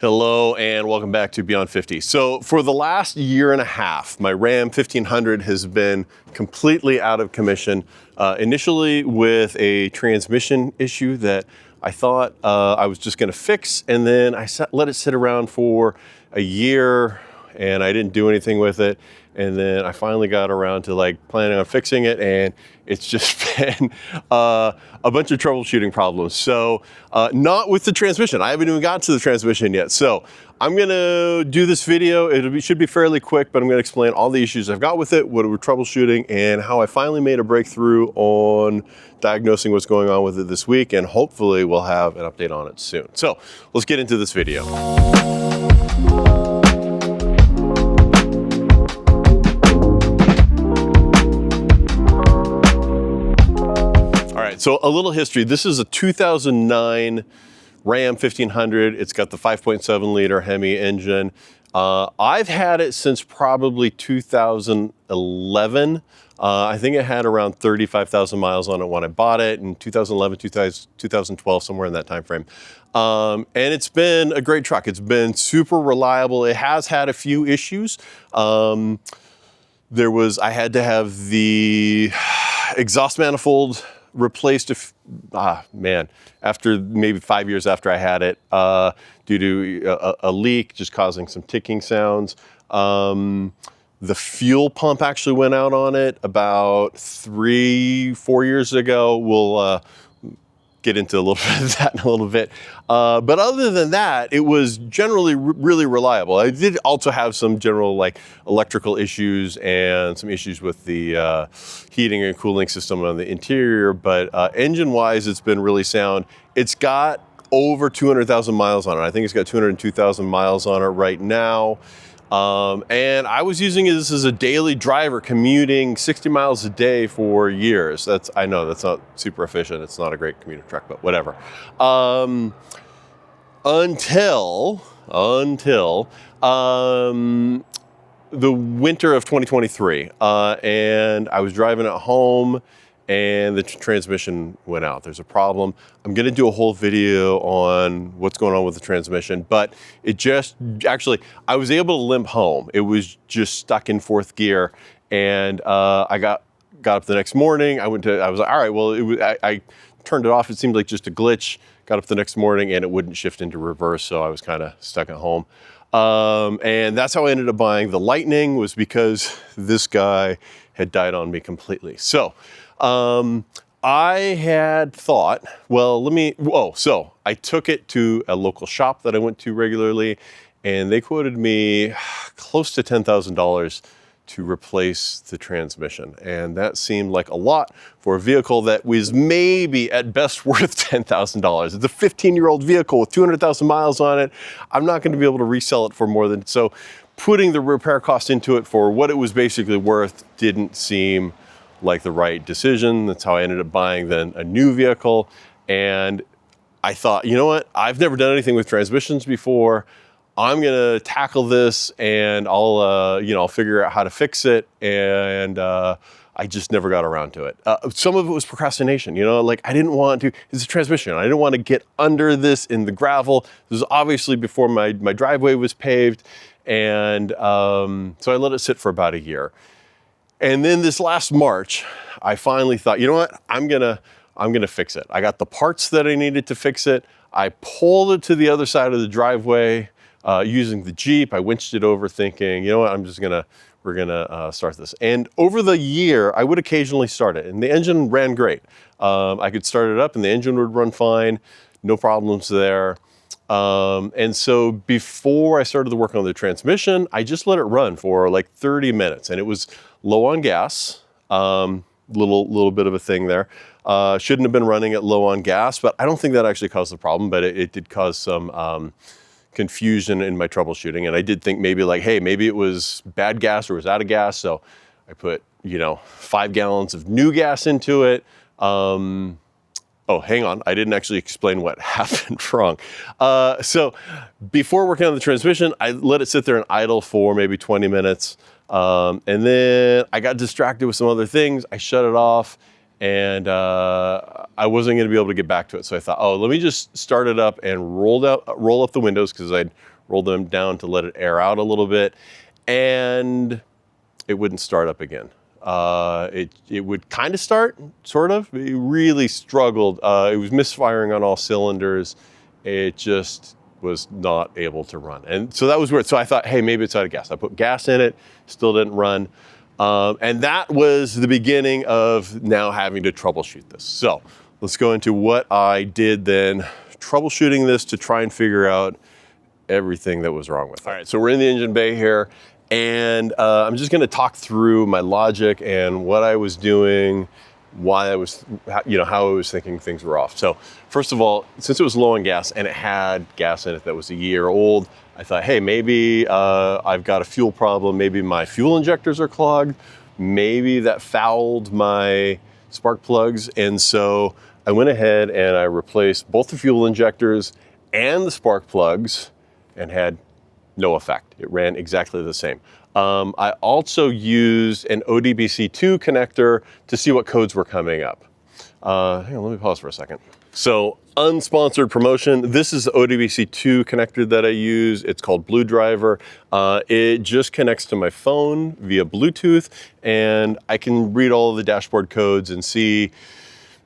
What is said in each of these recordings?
Hello and welcome back to Beyond 50. So for the last year and a half, my Ram 1500 has been completely out of commission. Initially with a transmission issue that I thought I was just gonna fix, and then I let it sit around for a year and I didn't do anything with it. And then I finally got around to planning on fixing it, and it's just been a bunch of troubleshooting problems. So not with the transmission. I haven't even gotten to the transmission yet. So I'm gonna do this video. Should be fairly quick, but I'm gonna explain all the issues I've got with it, what we're troubleshooting, and how I finally made a breakthrough on diagnosing what's going on with it this week, and hopefully we'll have an update on it soon. So let's get into this video. So a little history. This is a 2009 Ram 1500. It's got the 5.7 liter HEMI engine. I've had it since probably 2011. I think it had around 35,000 miles on it when I bought it in 2011, 2012, somewhere in that time frame. And it's been a great truck. It's been super reliable. It has had a few issues. I had to have the exhaust manifold replaced after maybe 5 years after I had it, due to a leak just causing some ticking sounds. The fuel pump actually went out on it about 3-4 years ago. We'll get into a little bit of that in a little bit. But other than that, it was generally really reliable. I did also have some general electrical issues and some issues with the heating and cooling system on the interior, but engine-wise, it's been really sound. It's got over 200,000 miles on it. I think it's got 202,000 miles on it right now. And I was using this as a daily driver, commuting 60 miles a day for years. I know that's not super efficient. It's not a great commuter truck, but whatever. Until the winter of 2023. And I was driving at home and the transmission went out. There's a problem. I'm gonna do a whole video on what's going on with the transmission, but I was able to limp home. It was just stuck in fourth gear, and I got up the next morning. I was like, all right, well, I turned it off. It seemed like just a glitch. Got up the next morning and it wouldn't shift into reverse, so I was kind of stuck at home. And that's how I ended up buying the Lightning, was because this guy had died on me completely. So I had thought, so I took it to a local shop that I went to regularly, and they quoted me close to $10,000 to replace the transmission. And that seemed like a lot for a vehicle that was maybe at best worth $10,000. It's a 15-year-old vehicle with 200,000 miles on it. I'm not going to be able to resell it for more than, so putting the repair cost into it for what it was basically worth didn't seem like the right decision. That's how I ended up buying then a new vehicle. And I thought, you know what? I've never done anything with transmissions before. I'm gonna tackle this, and I'll figure out how to fix it. And I just never got around to it. Some of it was procrastination. I didn't want to. It's a transmission. I didn't want to get under this in the gravel. This was obviously before my driveway was paved, and so I let it sit for about a year. And then this last March, I finally thought, you know what? I'm gonna fix it. I got the parts that I needed to fix it. I pulled it to the other side of the driveway using the Jeep. I winched it over, thinking, you know what? We're gonna start this. And over the year, I would occasionally start it, and the engine ran great. I could start it up, and the engine would run fine, no problems there. And so before I started the work on the transmission, I just let it run for like 30 minutes, and it was low on gas. Little bit of a thing there. Shouldn't have been running it low on gas, but I don't think that actually caused the problem, but it did cause some confusion in my troubleshooting. And I did think maybe hey, maybe it was bad gas or was out of gas. So I put, 5 gallons of new gas into it. Oh, hang on. I didn't actually explain what happened wrong. So before working on the transmission, I let it sit there and idle for maybe 20 minutes. And then I got distracted with some other things. I shut it off, and I wasn't going to be able to get back to it. So I thought, oh, let me just start it up and roll up the windows, because I'd rolled them down to let it air out a little bit, and it wouldn't start up again. It would kind of start, sort of. It really struggled. It was misfiring on all cylinders. It just was not able to run. And so that was weird. So I thought, hey, maybe it's out of gas. I put gas in it, still didn't run. And that was the beginning of now having to troubleshoot this. So let's go into what I did then, troubleshooting this to try and figure out everything that was wrong with it. All right, so we're in the engine bay here, and I'm just gonna talk through my logic and what I was doing, why I was, how I was thinking things were off. So first of all, since it was low on gas and it had gas in it that was a year old, I thought, hey, maybe I've got a fuel problem. Maybe my fuel injectors are clogged. Maybe that fouled my spark plugs. And so I went ahead and I replaced both the fuel injectors and the spark plugs, and had no effect. It ran exactly the same. I also used an ODBC2 connector to see what codes were coming up. Hang on, let me pause for a second. So, unsponsored promotion. This is the ODBC2 connector that I use. It's called Blue Driver. It just connects to my phone via Bluetooth, and I can read all of the dashboard codes and see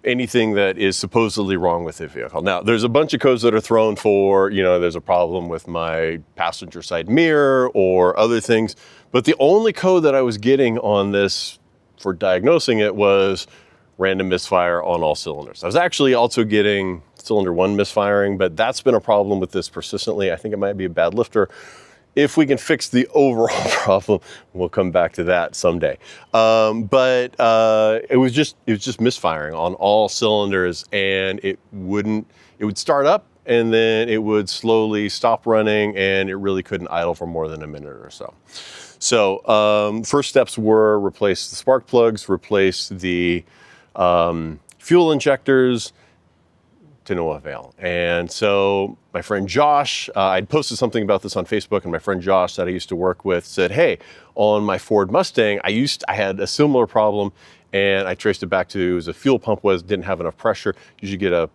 anything that is supposedly wrong with the vehicle. Now, there's a bunch of codes that are thrown for, there's a problem with my passenger side mirror or other things, but the only code that I was getting on this for diagnosing it was random misfire on all cylinders. I was actually also getting cylinder 1 misfiring, but that's been a problem with this persistently. I think it might be a bad lifter. If we can fix the overall problem, we'll come back to that someday. But it was just misfiring on all cylinders, and it would start up and then it would slowly stop running, and it really couldn't idle for more than a minute or so. So first steps were replace the spark plugs, replace the fuel injectors, to no avail. And so my friend Josh, I'd posted something about this on Facebook, and my friend Josh that I used to work with said, hey, on my Ford Mustang, I had a similar problem, and I traced it back to, it was a fuel pump didn't have enough pressure. You should get a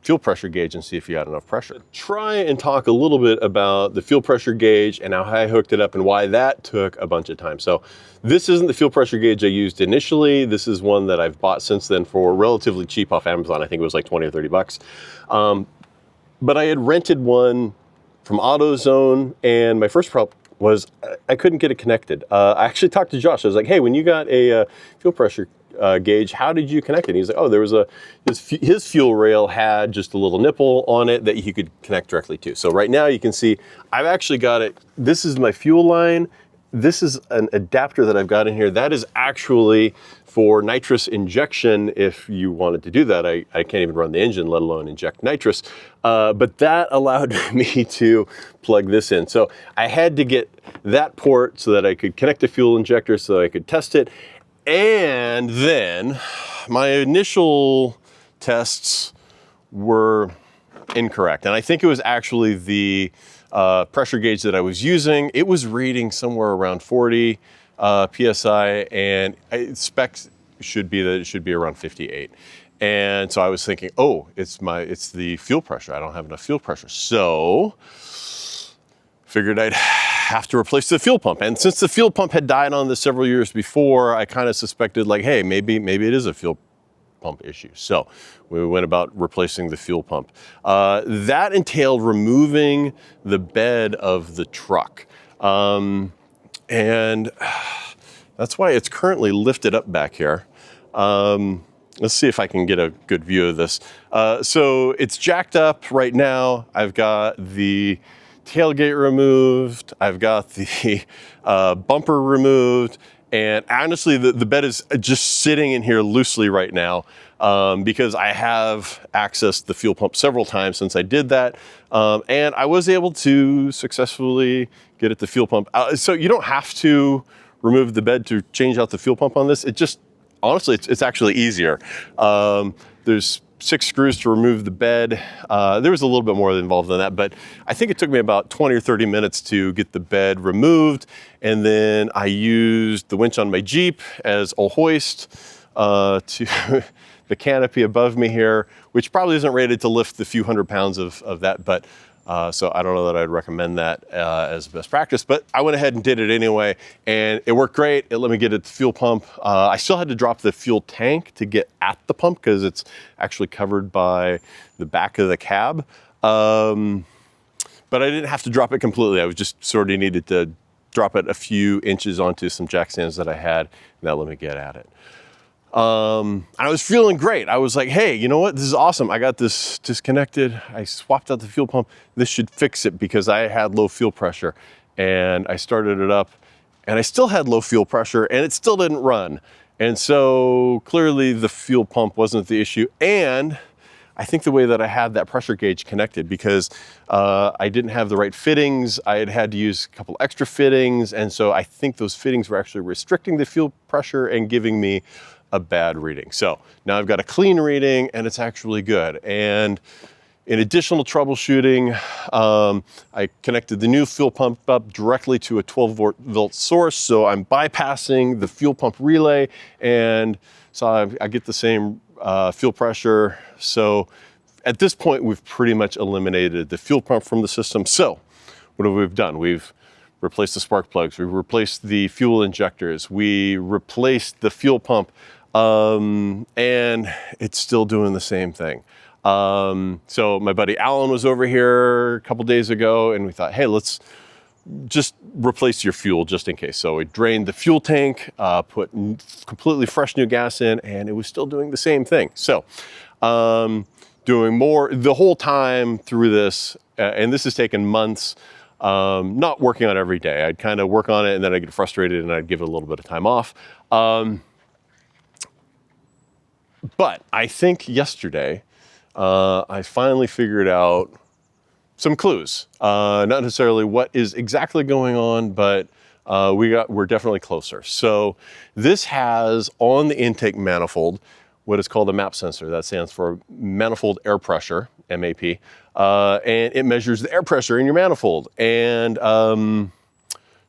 fuel pressure gauge and see if you had enough pressure. Try and talk a little bit about the fuel pressure gauge and how I hooked it up and why that took a bunch of time. So this isn't the fuel pressure gauge I used initially. This is one that I've bought since then for relatively cheap off Amazon. I think it was like 20 or 30 bucks. But I had rented one from AutoZone, and my first problem was I couldn't get it connected. I actually talked to Josh. I was like, hey, when you got a fuel pressure gauge, how did you connect it? And he's like, oh, there was his fuel rail had just a little nipple on it that he could connect directly to. So right now you can see I've actually got it. This is my fuel line. This is an adapter that I've got in here. That is actually for nitrous injection. If you wanted to do that, I can't even run the engine, let alone inject nitrous. But that allowed me to plug this in. So I had to get that port so that I could connect the fuel injector so that I could test it. And then my initial tests were incorrect. And I think it was actually the pressure gauge that I was using. It was reading somewhere around 40 PSI, and specs should be that it should be around 58. And so I was thinking, oh, it's the fuel pressure. I don't have enough fuel pressure. So figured I'd have to replace the fuel pump. And since the fuel pump had died on this several years before, I kind of suspected like, hey, maybe it is a fuel pump issue. So we went about replacing the fuel pump. That entailed removing the bed of the truck. And that's why it's currently lifted up back here. Let's see if I can get a good view of this. So it's jacked up right now. I've got the tailgate removed. I've got the bumper removed. And honestly, the bed is just sitting in here loosely right now because I have accessed the fuel pump several times since I did that. And I was able to successfully get at the fuel pump. So you don't have to remove the bed to change out the fuel pump on this. It just, honestly, it's actually easier. There's 6 screws to remove the bed. There was a little bit more involved than that, but I think it took me about 20 or 30 minutes to get the bed removed. And then I used the winch on my Jeep as a hoist to the canopy above me here, which probably isn't rated to lift the few hundred pounds of that, but So I don't know that I'd recommend that as best practice, but I went ahead and did it anyway, and it worked great. It let me get at the fuel pump. I still had to drop the fuel tank to get at the pump because it's actually covered by the back of the cab. But I didn't have to drop it completely. I was just sort of needed to drop it a few inches onto some jack stands that I had, and that let me get at it. I was feeling great. I was like, hey, you know what? This is awesome. I got this disconnected. I swapped out the fuel pump. This should fix it because I had low fuel pressure. And I started it up and I still had low fuel pressure and it still didn't run. And so clearly the fuel pump wasn't the issue. And I think the way that I had that pressure gauge connected because I didn't have the right fittings. I had to use a couple extra fittings. And so I think those fittings were actually restricting the fuel pressure and giving me a bad reading. So now I've got a clean reading and it's actually good. And in additional troubleshooting, I connected the new fuel pump up directly to a 12-volt source. So I'm bypassing the fuel pump relay and so I get the same fuel pressure. So at this point, we've pretty much eliminated the fuel pump from the system. So what have we done? We've replaced the spark plugs. We've replaced the fuel injectors. We replaced the fuel pump, and it's still doing the same thing. So my buddy Alan was over here a couple days ago and we thought, hey, let's just replace your fuel just in case. So we drained the fuel tank, put completely fresh new gas in, and it was still doing the same thing. So doing more the whole time through this, and this has taken months, not working on it every day. I'd kind of work on it and then I'd get frustrated and I'd give it a little bit of time off. But I think yesterday, I finally figured out some clues. Not necessarily what is exactly going on, but we're definitely closer. So this has on the intake manifold what is called a MAP sensor. That stands for Manifold Air Pressure, MAP, and it measures the air pressure in your manifold. And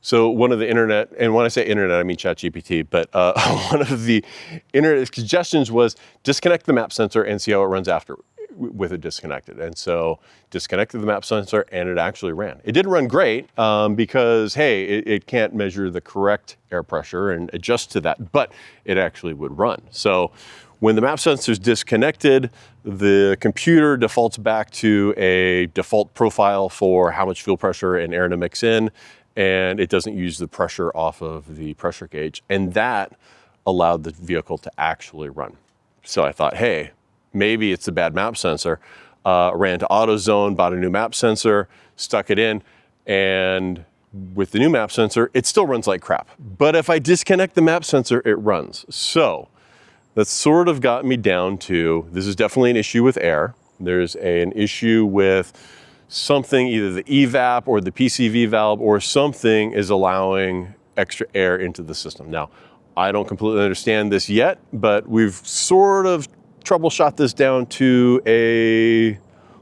so one of the internet, and when I say internet, I mean ChatGPT, but one of the internet suggestions was disconnect the MAP sensor and see how it runs after with it disconnected. And so disconnected the MAP sensor and it actually ran. It didn't run great because, hey, it can't measure the correct air pressure and adjust to that, but it actually would run. So when the MAP sensor is disconnected, the computer defaults back to a default profile for how much fuel pressure and air to mix in, and it doesn't use the pressure off of the pressure gauge. And that allowed the vehicle to actually run. So I thought, hey, maybe it's a bad MAP sensor. Ran to AutoZone, bought a new MAP sensor, stuck it in, and with the new MAP sensor, it still runs like crap. But if I disconnect the MAP sensor, it runs. So that sort of got me down to, this is definitely an issue with air. There's an issue with something, either the evap or the PCV valve or something is allowing extra air into the system. Now, I don't completely understand this yet, but we've sort of troubleshot this down to a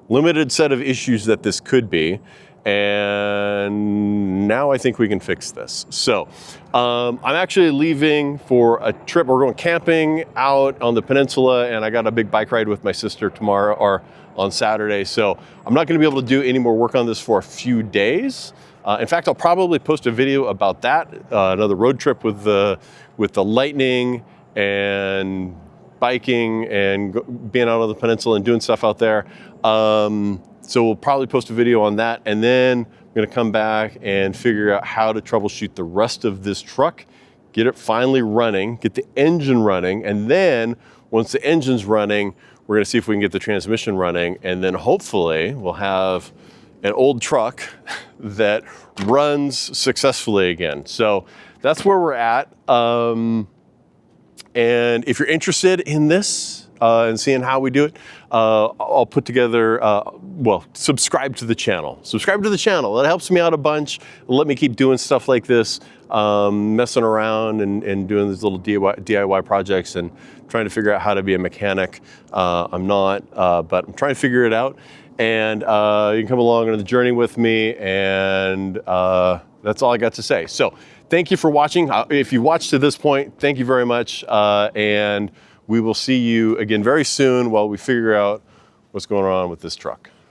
limited set of issues that this could be. And now I think we can fix this. So I'm actually leaving for a trip. We're going camping out on the peninsula and I got a big bike ride with my sister tomorrow or on Saturday. So I'm not going to be able to do any more work on this for a few days. In fact, I'll probably post a video about that, another road trip with the Lightning and biking and being out on the peninsula and doing stuff out there. So we'll probably post a video on that. And then I'm gonna come back and figure out how to troubleshoot the rest of this truck, get it finally running, get the engine running. And then once the engine's running, we're gonna see if we can get the transmission running. And then hopefully we'll have an old truck that runs successfully again. So that's where we're at. And if you're interested in this and seeing how we do it, I'll put together, subscribe to the channel. Subscribe to the channel. It helps me out a bunch. Let me keep doing stuff like this, messing around and doing these little DIY projects and trying to figure out how to be a mechanic. I'm not, but I'm trying to figure it out. And you can come along on the journey with me, and that's all I got to say. So thank you for watching. If you watched to this point, thank you very much. And we will see you again very soon while we figure out what's going on with this truck.